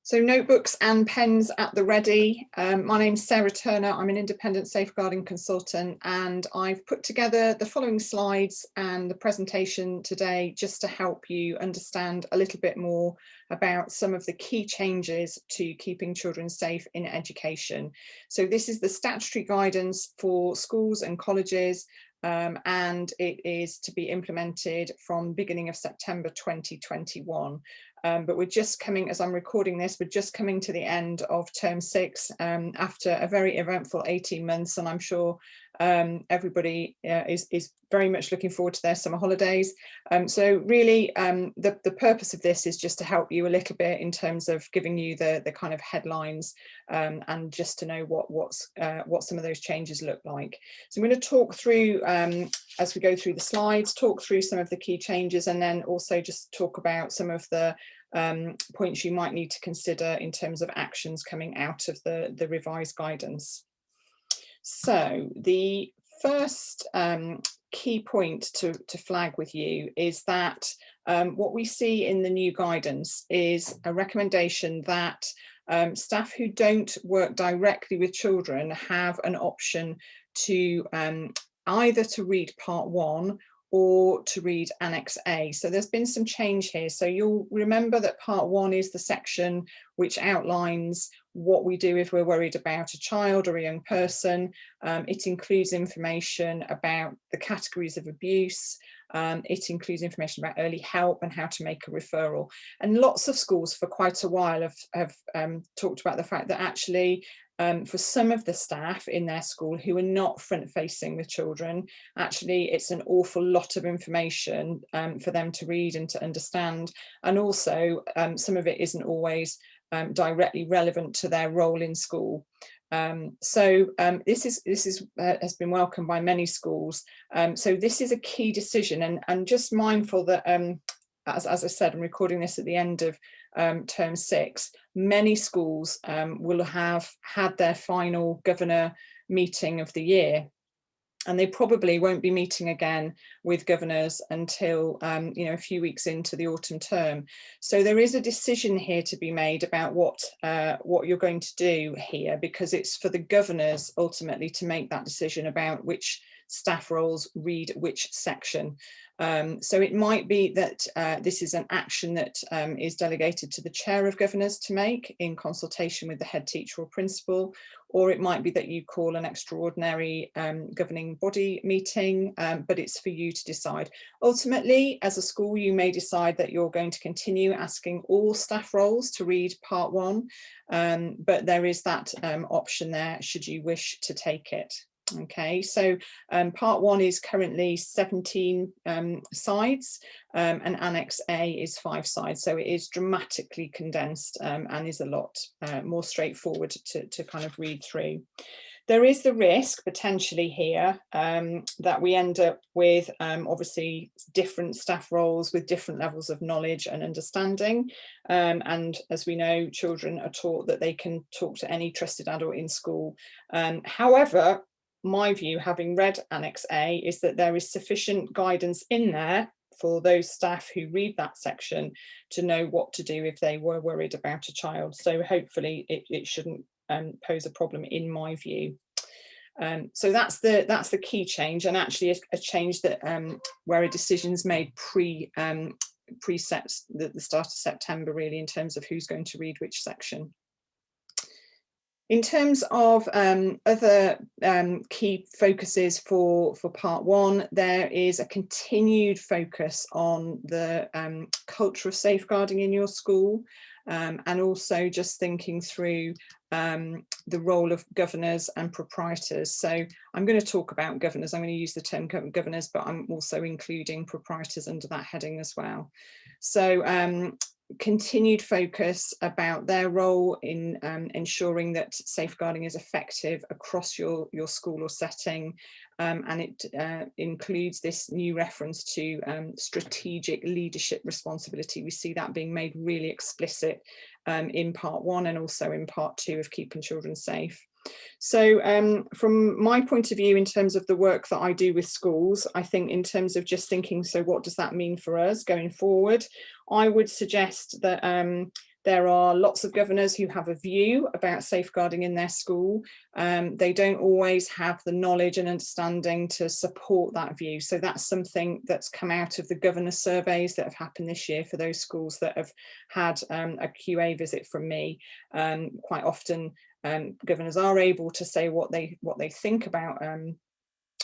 So notebooks and pens at the ready. My name's Sarah Turner. I'm an independent safeguarding consultant, and I've put together the following slides and the presentation today just to help you understand a little bit more about some of the key changes to keeping children safe in education. So this is the statutory guidance for schools and colleges, and it is to be implemented from beginning of September 2021. But we're just coming, as I'm recording this, we're just coming to the end of term 6 after a very eventful 18 months, and I'm sure everybody is very much looking forward to their summer holidays. So really the purpose of this is just to help you a little bit in terms of giving you the kind of headlines and just to know what some of those changes look like. So I'm going to talk through as we go through the slides, talk through some of the key changes, and then also just talk about some of the points you might need to consider in terms of actions coming out of the revised guidance. So the first key point to flag with you is that what we see in the new guidance is a recommendation that staff who don't work directly with children have an option to either to read part 1 or to read Annex A. So there's been some change here. So you'll remember that part 1 is the section which outlines what we do if we're worried about a child or a young person. It includes information about the categories of abuse. It includes information about early help and how to make a referral. And lots of schools for quite a while have talked about the fact that actually for some of the staff in their school who are not front facing with children, actually it's an awful lot of information for them to read and to understand. And also some of it isn't always directly relevant to their role in school. This has been welcomed by many schools. So this is a key decision, and just mindful that as I said, I'm recording this at the end of term 6. Many schools will have had their final governor meeting of the year, and they probably won't be meeting again with governors until a few weeks into the autumn term. So there is a decision here to be made about what you're going to do here, because it's for the governors ultimately to make that decision about which staff roles read which section. So it might be that this is an action that is delegated to the chair of governors to make in consultation with the head teacher or principal, or it might be that you call an extraordinary governing body meeting, but it's for you to decide. Ultimately, as a school, you may decide that you're going to continue asking all staff roles to read part 1, but there is that option there should you wish to take it. Okay, so part 1 is currently 17 sides, and Annex A is 5 sides, so it is dramatically condensed and is a lot more straightforward to kind of read through. There is the risk potentially here that we end up with obviously different staff roles with different levels of knowledge and understanding, and as we know, children are taught that they can talk to any trusted adult in school. However, my view, having read Annex A, is that there is sufficient guidance in there for those staff who read that section to know what to do if they were worried about a child. So hopefully it shouldn't pose a problem in my view. So that's the key change, and actually a change that where a decision's made preset the start of September, really, in terms of who's going to read which section. In terms of other key focuses for part 1, there is a continued focus on the culture of safeguarding in your school, and also just thinking through the role of governors and proprietors. So I'm going to talk about governors. I'm going to use the term governors, but I'm also including proprietors under that heading as well. So continued focus about their role in ensuring that safeguarding is effective across your school or setting, and it includes this new reference to strategic leadership responsibility. We see that being made really explicit in part 1 and also in part 2 of keeping children safe. So from my point of view, in terms of the work that I do with schools, I think in terms of just thinking, so what does that mean for us going forward? I would suggest that There are lots of governors who have a view about safeguarding in their school. They don't always have the knowledge and understanding to support that view. So that's something that's come out of the governor surveys that have happened this year for those schools that have had a QA visit from me. Quite often governors are able to say what they think about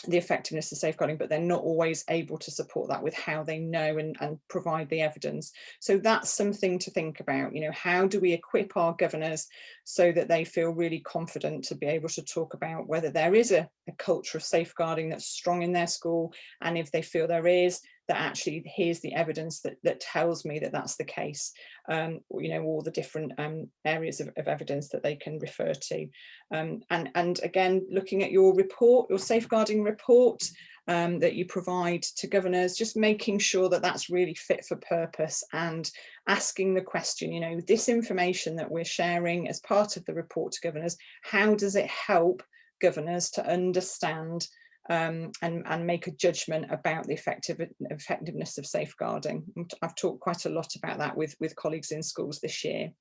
the effectiveness of safeguarding, but they're not always able to support that with how they know and provide the evidence. So that's something to think about. You know, how do we equip our governors so that they feel really confident to be able to talk about whether there is a culture of safeguarding that's strong in their school, and if they feel there is, that actually here's the evidence that tells me that that's the case. You know, all the different areas of evidence that they can refer to. And again, looking at your report, your safeguarding report that you provide to governors, just making sure that that's really fit for purpose, and asking the question, you know, this information that we're sharing as part of the report to governors, how does it help governors to understand and make a judgment about the effectiveness of safeguarding. I've talked quite a lot about that with colleagues in schools this year.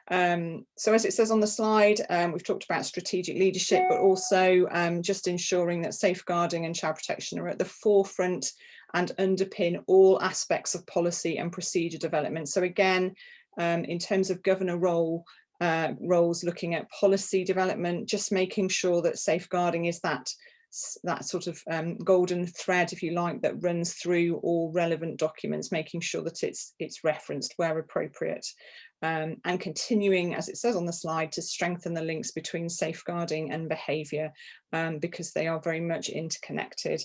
So as it says on the slide, we've talked about strategic leadership, but also just ensuring that safeguarding and child protection are at the forefront and underpin all aspects of policy and procedure development. So again, in terms of governor roles looking at policy development, just making sure that safeguarding is that sort of golden thread, if you like, that runs through all relevant documents, making sure that it's referenced where appropriate, and continuing, as it says on the slide, to strengthen the links between safeguarding and behaviour, because they are very much interconnected.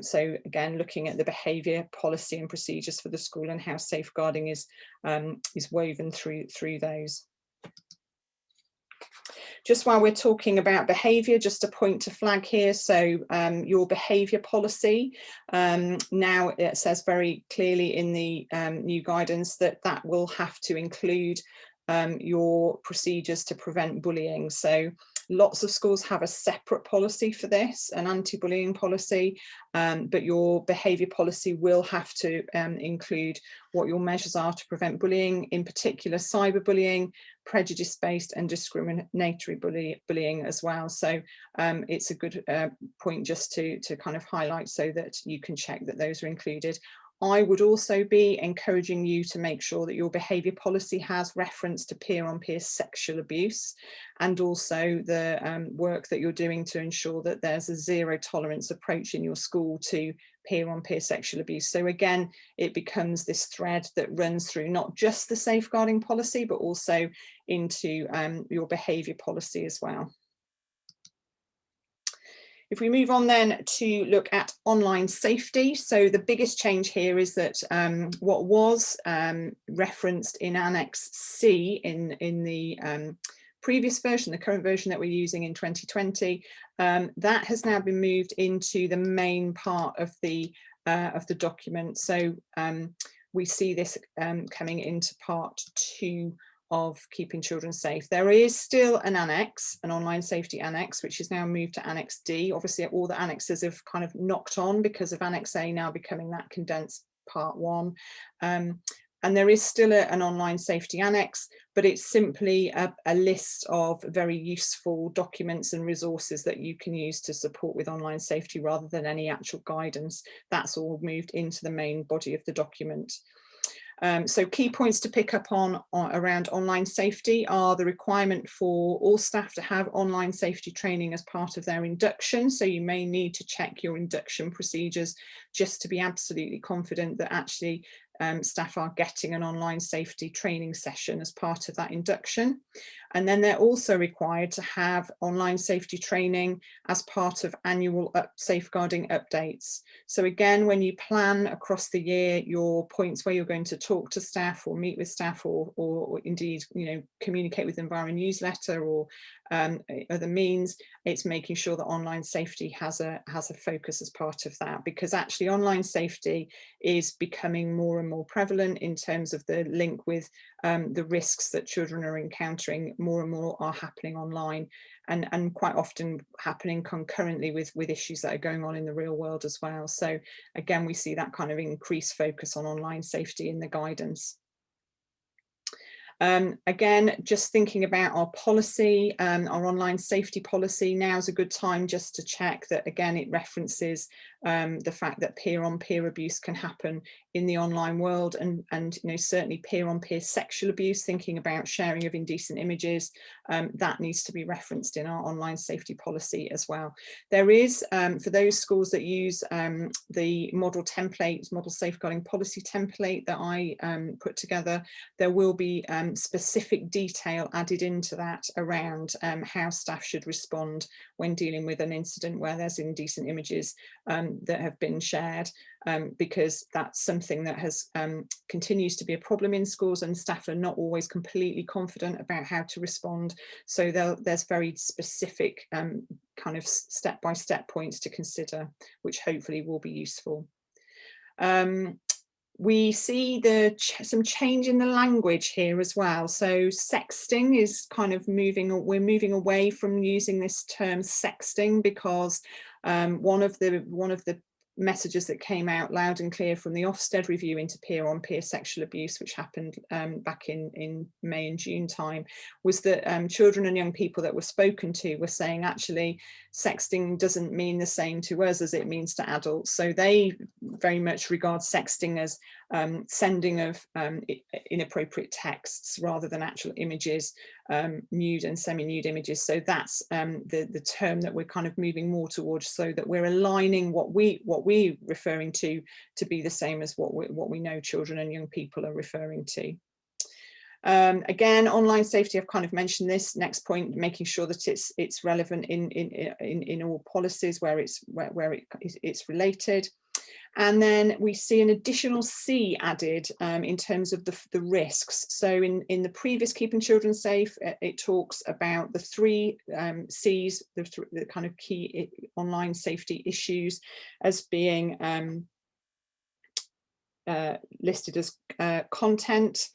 So again, looking at the behaviour, policy and procedures for the school, and how safeguarding is woven through those. Just while we're talking about behaviour, just a point to flag here. So your behaviour policy, now it says very clearly in the new guidance that will have to include your procedures to prevent bullying. So lots of schools have a separate policy for this, an anti-bullying policy, but your behaviour policy will have to include what your measures are to prevent bullying, in particular cyberbullying, prejudice-based and discriminatory bullying as well. So it's a good point just to kind of highlight, so that you can check that those are included. I would also be encouraging you to make sure that your behaviour policy has reference to peer-on-peer sexual abuse, and also the work that you're doing to ensure that there's a zero tolerance approach in your school to peer-on-peer sexual abuse. So again, it becomes this thread that runs through not just the safeguarding policy, but also into your behaviour policy as well. If we move on then to look at online safety, so the biggest change here is that what was referenced in Annex C in the previous version, the current version that we're using in 2020, that has now been moved into the main part of the document. So we see this coming into part 2 of keeping children safe. There is still an annex, an online safety annex, which is now moved to Annex D. Obviously, all the annexes have kind of knocked on because of Annex A now becoming that condensed part 1. And there is still an online safety annex, but it's simply a list of very useful documents and resources that you can use to support with online safety, rather than any actual guidance. That's all moved into the main body of the document. So key points to pick up on around online safety are the requirement for all staff to have online safety training as part of their induction. So you may need to check your induction procedures just to be absolutely confident that actually staff are getting an online safety training session as part of that induction. And then they're also required to have online safety training as part of annual safeguarding updates. So again, when you plan across the year your points where you're going to talk to staff or meet with staff, or indeed, you know, communicate with them via a newsletter or other means, it's making sure that online safety has a focus as part of that, because actually online safety is becoming more and more prevalent in terms of the link with the risks that children are encountering. More and more are happening online, and quite often happening concurrently with issues that are going on in the real world as well. So again, we see that kind of increased focus on online safety in the guidance. Again, just thinking about our policy, our online safety policy, now's a good time just to check that, again, it references the fact that peer-on-peer abuse can happen in the online world, and you know, certainly peer-on-peer sexual abuse, thinking about sharing of indecent images, that needs to be referenced in our online safety policy as well. There is, for those schools that use the model template, model safeguarding policy template that I put together, there will be specific detail added into that around how staff should respond when dealing with an incident where there's indecent images that have been shared, because that's something that has continues to be a problem in schools, and staff are not always completely confident about how to respond. So there's very specific kind of step-by-step points to consider, which hopefully will be useful. We see some change in the language here as well. So sexting is kind of we're moving away from using this term sexting, because one of the messages that came out loud and clear from the Ofsted review into peer-on-peer sexual abuse, which happened back in May and June time, was that children and young people that were spoken to were saying, actually, sexting doesn't mean the same to us as it means to adults. So they very much regard sexting as sending of inappropriate texts rather than actual images, nude and semi-nude images. So that's the term that we're kind of moving more towards, so that we're aligning what we're referring to be the same as what we know children and young people are referring to. Again, online safety, I've kind of mentioned this. Next point, making sure that it's relevant in all policies where it's related. And then we see an additional C added in terms of the risks. So in the previous Keeping Children Safe, it talks about the 3 C's, the kind of key online safety issues, as being listed as content.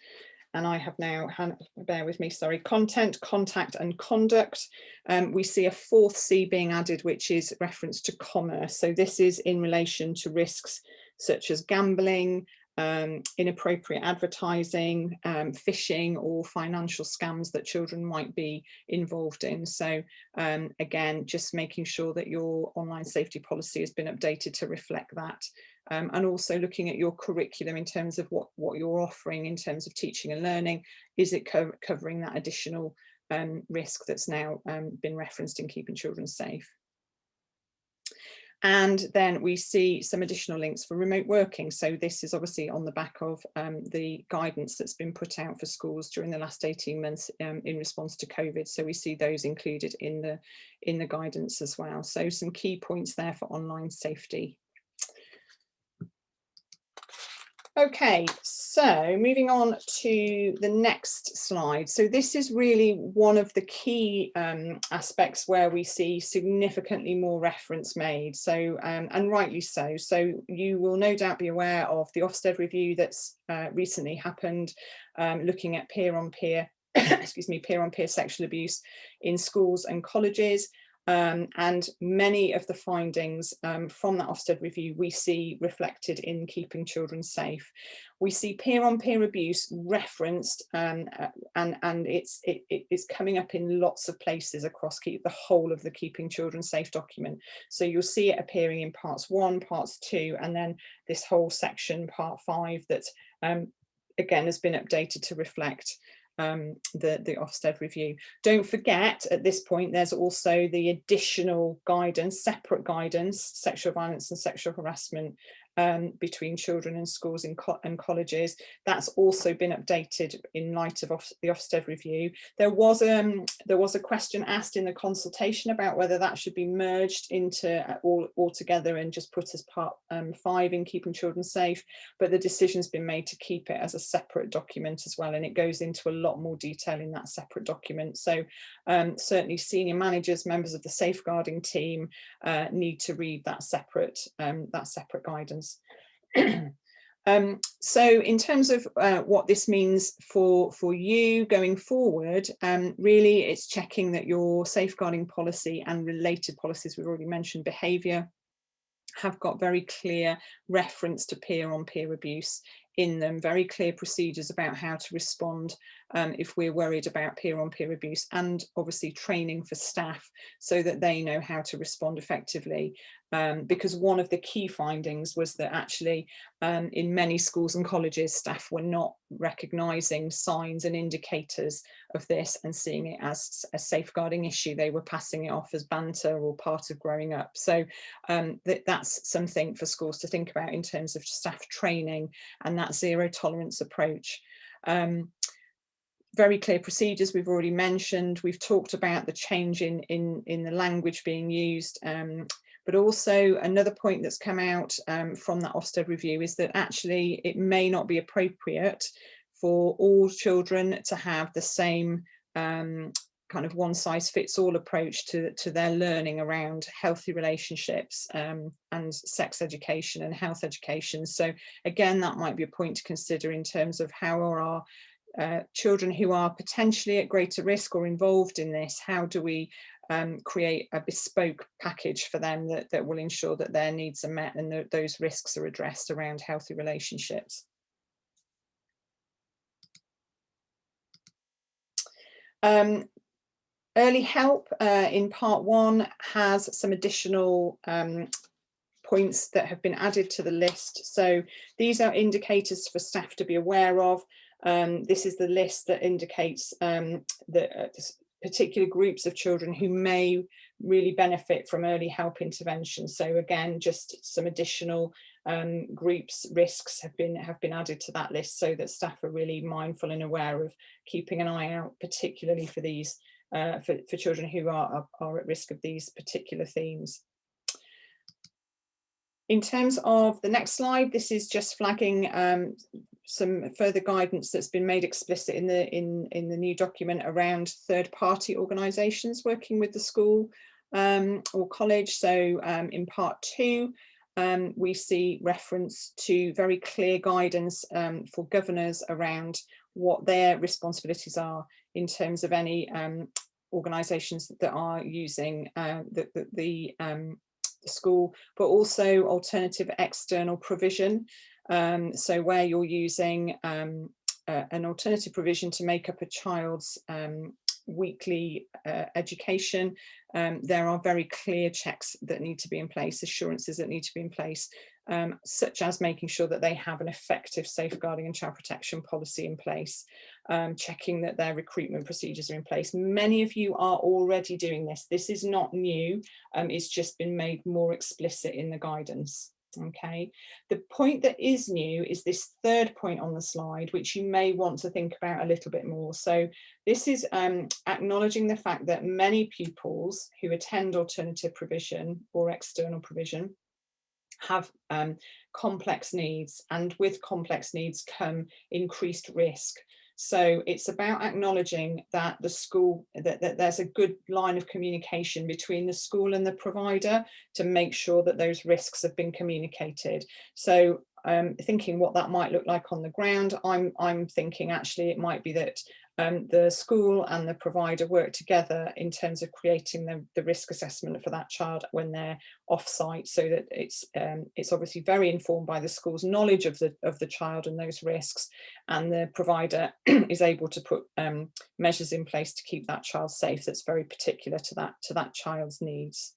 And I have now, bear with me, sorry, content, contact and conduct. We see a 4th C being added, which is reference to commerce. So this is in relation to risks such as gambling, inappropriate advertising, phishing or financial scams that children might be involved in. So again, just making sure that your online safety policy has been updated to reflect that. And also looking at your curriculum in terms of what you're offering in terms of teaching and learning. Is it covering that additional risk that's now been referenced in Keeping Children Safe? And then we see some additional links for remote working. So this is obviously on the back of the guidance that's been put out for schools during the last 18 months in response to COVID. So we see those included in the guidance as well. So some key points there for online safety. Okay, so moving on to the next slide. So this is really one of the key aspects where we see significantly more reference made. So, and rightly so. So you will no doubt be aware of the Ofsted review that's recently happened, looking at peer-on-peer, excuse me, peer-on-peer sexual abuse in schools and colleges. And many of the findings from that Ofsted review we see reflected in Keeping Children Safe. We see peer-on-peer abuse referenced, and it's coming up in lots of places across the whole of the Keeping Children Safe document. So you'll see it appearing in parts 1, parts 2, and then this whole section, part 5, that again has been updated to reflect the Ofsted review. Don't forget, at this point, there's also the additional guidance, separate guidance, sexual violence and sexual harassment between children and schools and colleges. That's also been updated in light of the Ofsted review. There was a question asked in the consultation about whether that should be merged into all together and just put as part 5 in Keeping Children Safe, but the decision's been made to keep it as a separate document as well, and it goes into a lot more detail in that separate document. So certainly senior managers, members of the safeguarding team need to read that separate guidance. So in terms of what this means for you going forward, really it's checking that your safeguarding policy and related policies, we've already mentioned behaviour, have got very clear reference to peer-on-peer abuse in them, very clear procedures about how to respond if we're worried about peer-on-peer abuse, and obviously training for staff so that they know how to respond effectively. Because one of the key findings was that actually in many schools and colleges, staff were not recognising signs and indicators of this and seeing it as a safeguarding issue. They were passing it off as banter or part of growing up. So that's something for schools to think about in terms of staff training and that zero tolerance approach. Very clear procedures we've already mentioned. We've talked about the change in the language being used. But also another point that's come out from that Ofsted review is that actually it may not be appropriate for all children to have the same kind of one-size-fits-all approach to their learning around healthy relationships and sex education and health education. So again, that might be a point to consider in terms of how are our children who are potentially at greater risk or involved in this, how do we create a bespoke package for them that will ensure that their needs are met and that those risks are addressed around healthy relationships. Early help in part 1 has some additional points that have been added to the list. So these are indicators for staff to be aware of. This is the list that indicates that particular groups of children who may really benefit from early help intervention. So again, just some additional groups, risks have been added to that list so that staff are really mindful and aware of keeping an eye out, particularly for these for children who are at risk of these particular themes. In terms of the next slide, this is just flagging some further guidance that's been made explicit in the new document around third-party organisations working with the school or college. So in part 2, we see reference to very clear guidance for governors around what their responsibilities are in terms of any organisations that are using the school, but also alternative external provision. So where you're using an alternative provision to make up a child's weekly education, there are very clear checks that need to be in place, assurances that need to be in place, such as making sure that they have an effective safeguarding and child protection policy in place, checking that their recruitment procedures are in place. Many of you are already doing this. This is not new, it's just been made more explicit in the guidance. Okay, the point that is new is this third point on the slide, which you may want to think about a little bit more. So this is acknowledging the fact that many pupils who attend alternative provision or external provision have complex needs, and with complex needs come increased risk. So it's about acknowledging that the school, that there's a good line of communication between the school and the provider to make sure that those risks have been communicated. So thinking what that might look like on the ground, I'm thinking actually it might be that the school and the provider work together in terms of creating the risk assessment for that child when they're off-site, so that it's obviously very informed by the school's knowledge of the child and those risks, and the provider is able to put measures in place to keep that child safe that's very particular to that child's needs.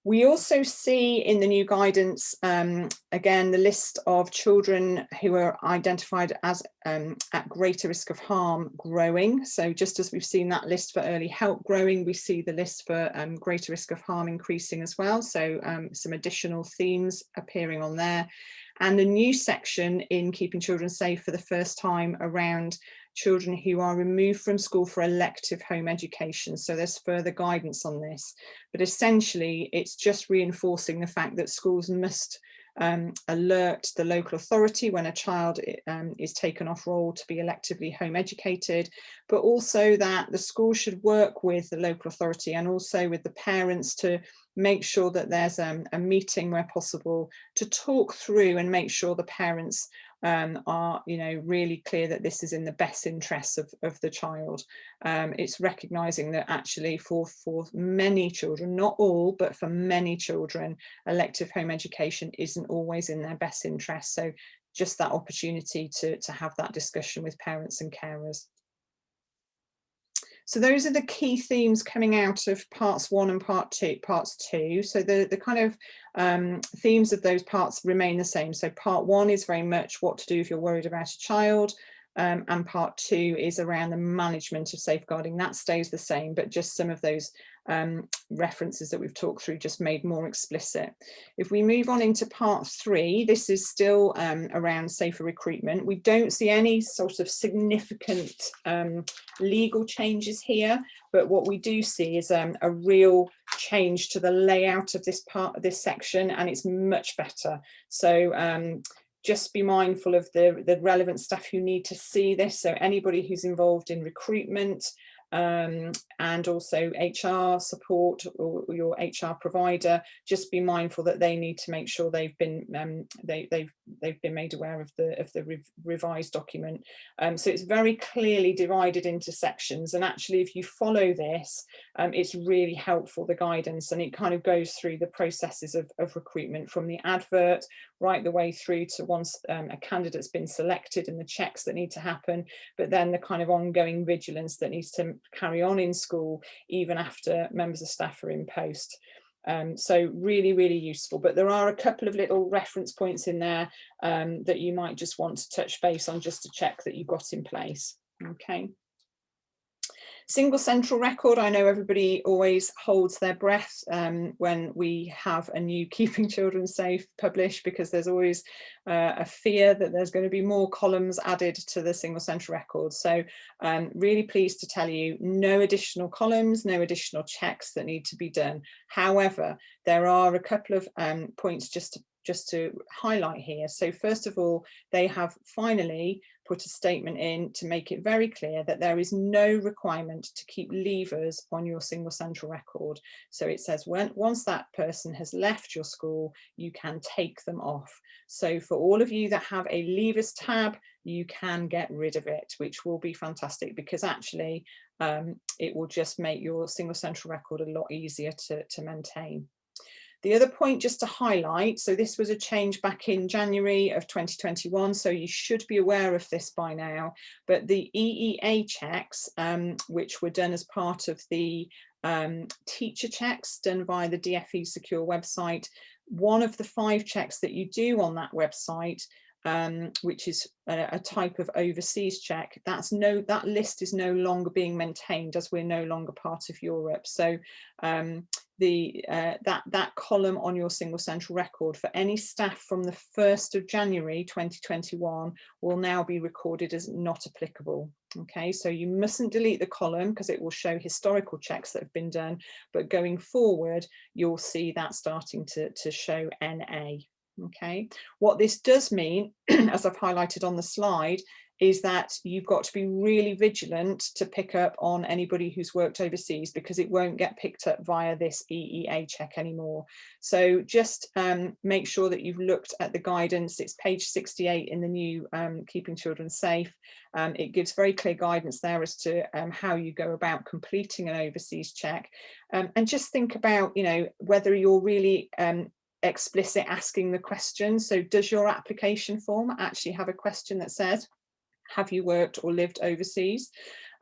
We also see in the new guidance, again, the list of children who are identified as at greater risk of harm growing. So just as we've seen that list for early help growing, we see the list for greater risk of harm increasing as well. So some additional themes appearing on there. And a new section in Keeping Children Safe for the first time around children who are removed from school for elective home education. So there's further guidance on this, but essentially it's just reinforcing the fact that schools must alert the local authority when a child is taken off roll to be electively home educated, but also that the school should work with the local authority and also with the parents to make sure that there's a meeting where possible to talk through and make sure the parents are, you know, really clear that this is in the best interests of the child. It's recognizing that actually for many children, not all, but for many children, elective home education isn't always in their best interest. So just that opportunity to have that discussion with parents and carers. So those are the key themes coming out of parts 1 and parts 2. So the kind of themes of those parts remain the same. So part 1 is very much what to do if you're worried about a child. And part 2 is around the management of safeguarding. That stays the same, but just some of those references that we've talked through just made more explicit. If we move on into part 3, this is still around safer recruitment. We don't see any sort of significant legal changes here, but what we do see is a real change to the layout of this part of this section, and it's much better. So just be mindful of the relevant staff who need to see this. So anybody who's involved in recruitment, and also HR support or your HR provider, just be mindful that they need to make sure they've been made aware of the revised document. So it's very clearly divided into sections, and actually if you follow this, it's really helpful, the guidance, and it kind of goes through the processes of recruitment from the advert right the way through to once a candidate's been selected and the checks that need to happen, but then the kind of ongoing vigilance that needs to carry on in school even after members of staff are in post. So really, really useful. But there are a couple of little reference points in there that you might just want to touch base on just to check that you've got in place. Okay. Single central record, I know everybody always holds their breath when we have a new Keeping Children Safe published, because there's always a fear that there's going to be more columns added to the single central record. So really pleased to tell you, no additional columns, no additional checks that need to be done. However, there are a couple of points just to highlight here. So first of all, they have finally put a statement in to make it very clear that there is no requirement to keep leavers on your single central record. So it says once that person has left your school, you can take them off. So for all of you that have a leavers tab, you can get rid of it, which will be fantastic, because actually it will just make your single central record a lot easier to maintain. The other point just to highlight, so this was a change back in January of 2021, so you should be aware of this by now, but the EEA checks, which were done as part of the teacher checks done via the DfE Secure website, one of the 5 checks that you do on that website, which is a type of overseas check, that list is no longer being maintained as we're no longer part of Europe. So that column on your single central record for any staff from the 1st of January 2021 will now be recorded as not applicable. Okay, so you mustn't delete the column because it will show historical checks that have been done, but going forward you'll see that starting to show NA. Okay, what this does mean, as I've highlighted on the slide, is that you've got to be really vigilant to pick up on anybody who's worked overseas, because it won't get picked up via this EEA check anymore. So just make sure that you've looked at the guidance. It's page 68 in the new Keeping Children Safe. It gives very clear guidance there as to how you go about completing an overseas check. And just think about, you know, whether you're really explicit asking the question. So does your application form actually have a question that says, have you worked or lived overseas?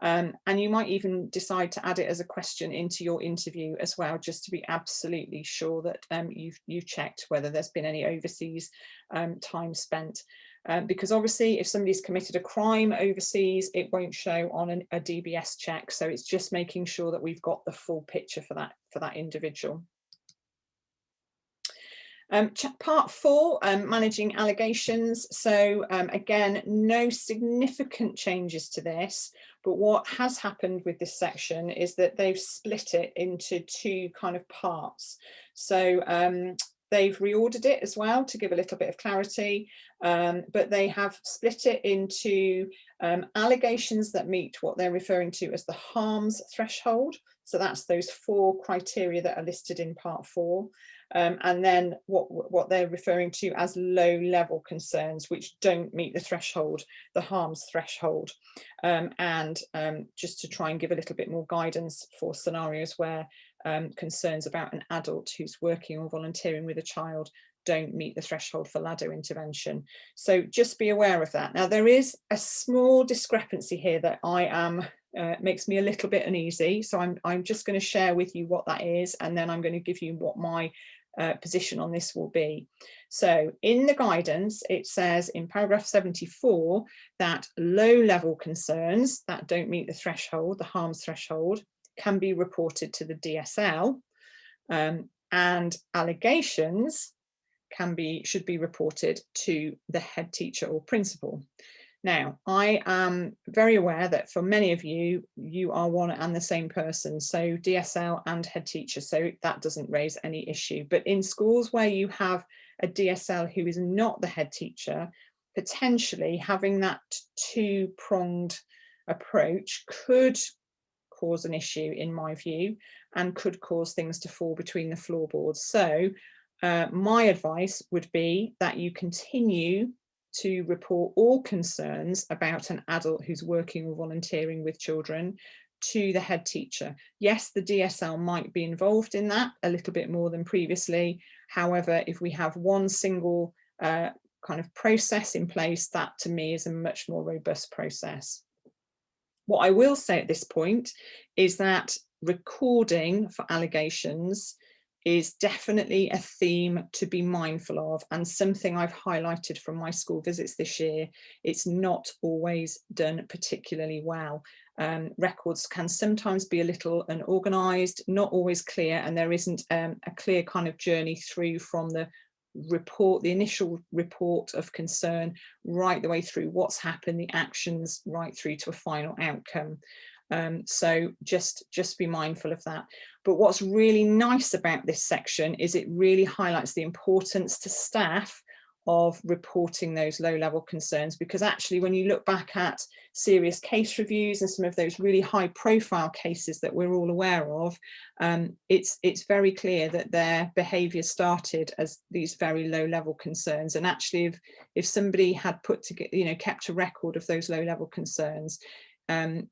And you might even decide to add it as a question into your interview as well, just to be absolutely sure that you've checked whether there's been any overseas time spent. Because obviously if somebody's committed a crime overseas, it won't show on a DBS check. So it's just making sure that we've got the full picture for that individual. Part 4, managing allegations. So again, no significant changes to this, but what has happened with this section is that they've split it into 2 kind of parts. So they've reordered it as well to give a little bit of clarity, but they have split it into allegations that meet what they're referring to as the harms threshold. So that's those 4 criteria that are listed in part 4. And then what they're referring to as low level concerns, which don't meet the threshold, the harms threshold. And just to try and give a little bit more guidance for scenarios where concerns about an adult who's working or volunteering with a child don't meet the threshold for LADO intervention. So just be aware of that. Now, there is a small discrepancy here that I am makes me a little bit uneasy. So I'm just going to share with you what that is, and then I'm going to give you what my position on this will be. So in the guidance, it says in paragraph 74 that low level concerns that don't meet the threshold, the harms threshold, can be reported to the DSL, and allegations should be reported to the head teacher or principal. Now, I am very aware that for many of you, you are one and the same person, so DSL and head teacher, so that doesn't raise any issue. But in schools where you have a DSL who is not the head teacher, potentially having that 2-pronged approach could cause an issue, in my view, and could cause things to fall between the floorboards. So my advice would be that you continue to report all concerns about an adult who's working or volunteering with children to the head teacher. Yes, the DSL might be involved in that a little bit more than previously. However, if we have one single kind of process in place, that to me is a much more robust process. What I will say at this point is that recording for allegations is definitely a theme to be mindful of, and something I've highlighted from my school visits this year. It's not always done particularly well. Records can sometimes be a little unorganized, not always clear, and there isn't a clear kind of journey through from the initial report of concern, right the way through what's happened, the actions, right through to a final outcome. So just be mindful of that. But what's really nice about this section is it really highlights the importance to staff of reporting those low-level concerns, because actually when you look back at serious case reviews and some of those really high-profile cases that we're all aware of, it's very clear that their behaviour started as these very low-level concerns. And actually, if somebody had kept a record of those low-level concerns,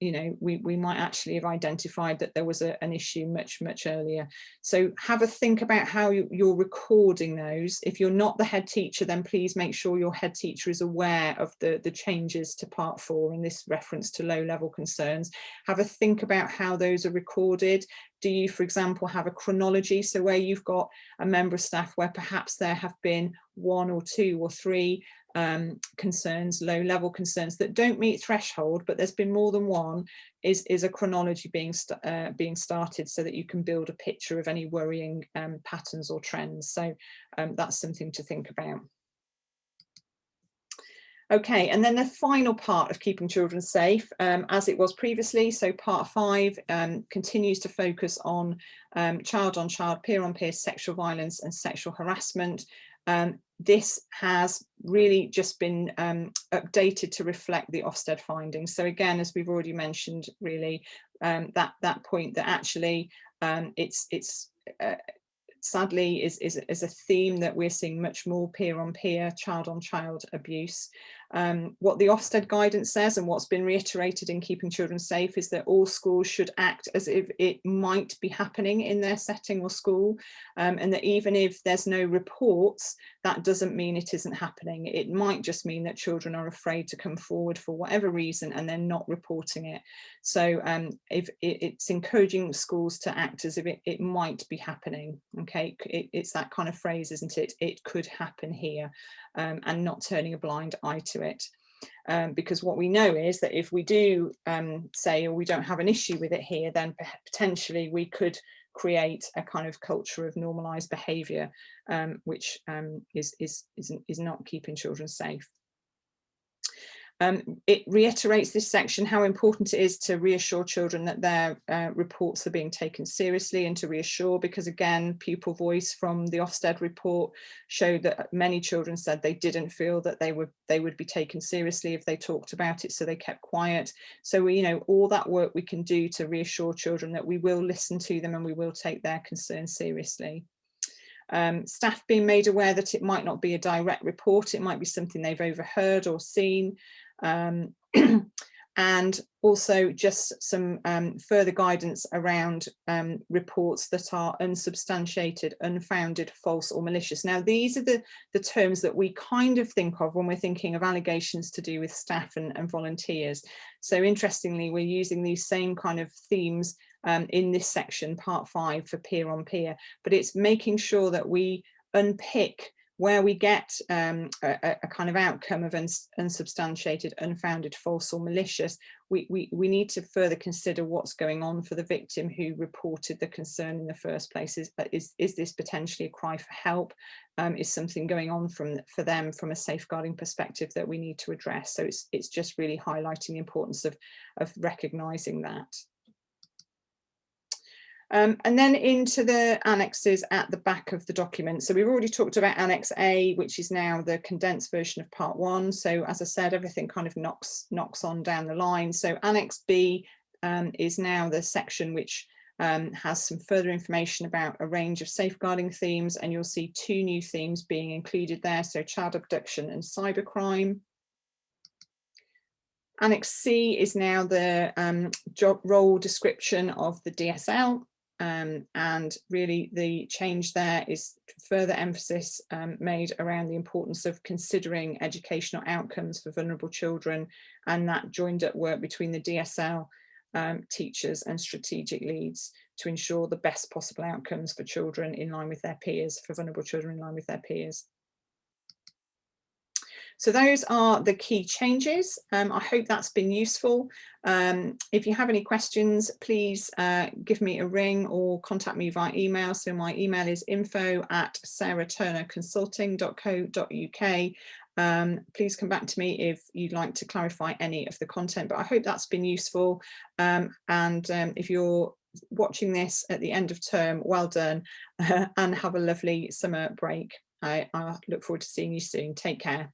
we might actually have identified that there was an issue much earlier. So have a think about how you're recording those. If you're not the head teacher, then please make sure your head teacher is aware of the changes to part 4 in this reference to low level concerns. Have a think about how those are recorded. Do you, for example, have a chronology? So where you've got a member of staff where perhaps there have been 1 or 2 or 3 concerns, low level concerns that don't meet threshold, but there's been more than one, is a chronology being started so that you can build a picture of any worrying patterns or trends. So that's something to think about. Okay, and then the final part of keeping children safe, as it was previously, so part 5 continues to focus on child-on-child, peer-on-peer sexual violence and sexual harassment. This has really just been updated to reflect the Ofsted findings. So again, as we've already mentioned, really that point that actually it's sadly is a theme that we're seeing much more peer-on-peer, child-on-child abuse. What the Ofsted guidance says and what's been reiterated in Keeping Children Safe is that all schools should act as if it might be happening in their setting or school, and that even if there's no reports, that doesn't mean it isn't happening. It might just mean that children are afraid to come forward for whatever reason and they're not reporting it. So if it's encouraging schools to act as if it might be happening. Okay, it's that kind of phrase, isn't it? It could happen here, and not turning a blind eye to it. Because what we know is that if we do say, or we don't have an issue with it here, then potentially we could create a kind of culture of normalized behavior, which is not keeping children safe. It reiterates this section how important it is to reassure children that their reports are being taken seriously, and to reassure, because again, pupil voice from the Ofsted report showed that many children said they didn't feel that they would be taken seriously if they talked about it, so they kept quiet. So we, all that work we can do to reassure children that we will listen to them and we will take their concerns seriously. Staff being made aware that it might not be a direct report, it might be something they've overheard or seen. And also just some further guidance around reports that are unsubstantiated, unfounded, false or malicious. Now, these are the terms that we kind of think of when we're thinking of allegations to do with staff and volunteers. So interestingly, we're using these same kind of themes in this section, part 5, for peer on peer, but it's making sure that we unpick where we get a kind of outcome of unsubstantiated, unfounded, false or malicious. We need to further consider what's going on for the victim who reported the concern in the first place. Is this potentially a cry for help? Is something going on for them from a safeguarding perspective that we need to address? So it's just really highlighting the importance of recognising that. And then into the annexes at the back of the document. So we've already talked about Annex A, which is now the condensed version of Part 1. So as I said, everything kind of knocks on down the line. So Annex B is now the section which has some further information about a range of safeguarding themes, and you'll see 2 new themes being included there, so child abduction and cybercrime. Annex C is now the job role description of the DSL. And really the change there is further emphasis made around the importance of considering educational outcomes for vulnerable children, and that joined up work between the DSL teachers and strategic leads to ensure the best possible outcomes for children in line with their peers, for vulnerable children in line with their peers. So those are the key changes. I hope that's been useful. If you have any questions, please give me a ring or contact me via email. So my email is info@sarahturnerconsulting.co.uk. Please come back to me if you'd like to clarify any of the content, but I hope that's been useful. If you're watching this at the end of term, well done, and have a lovely summer break. I look forward to seeing you soon. Take care.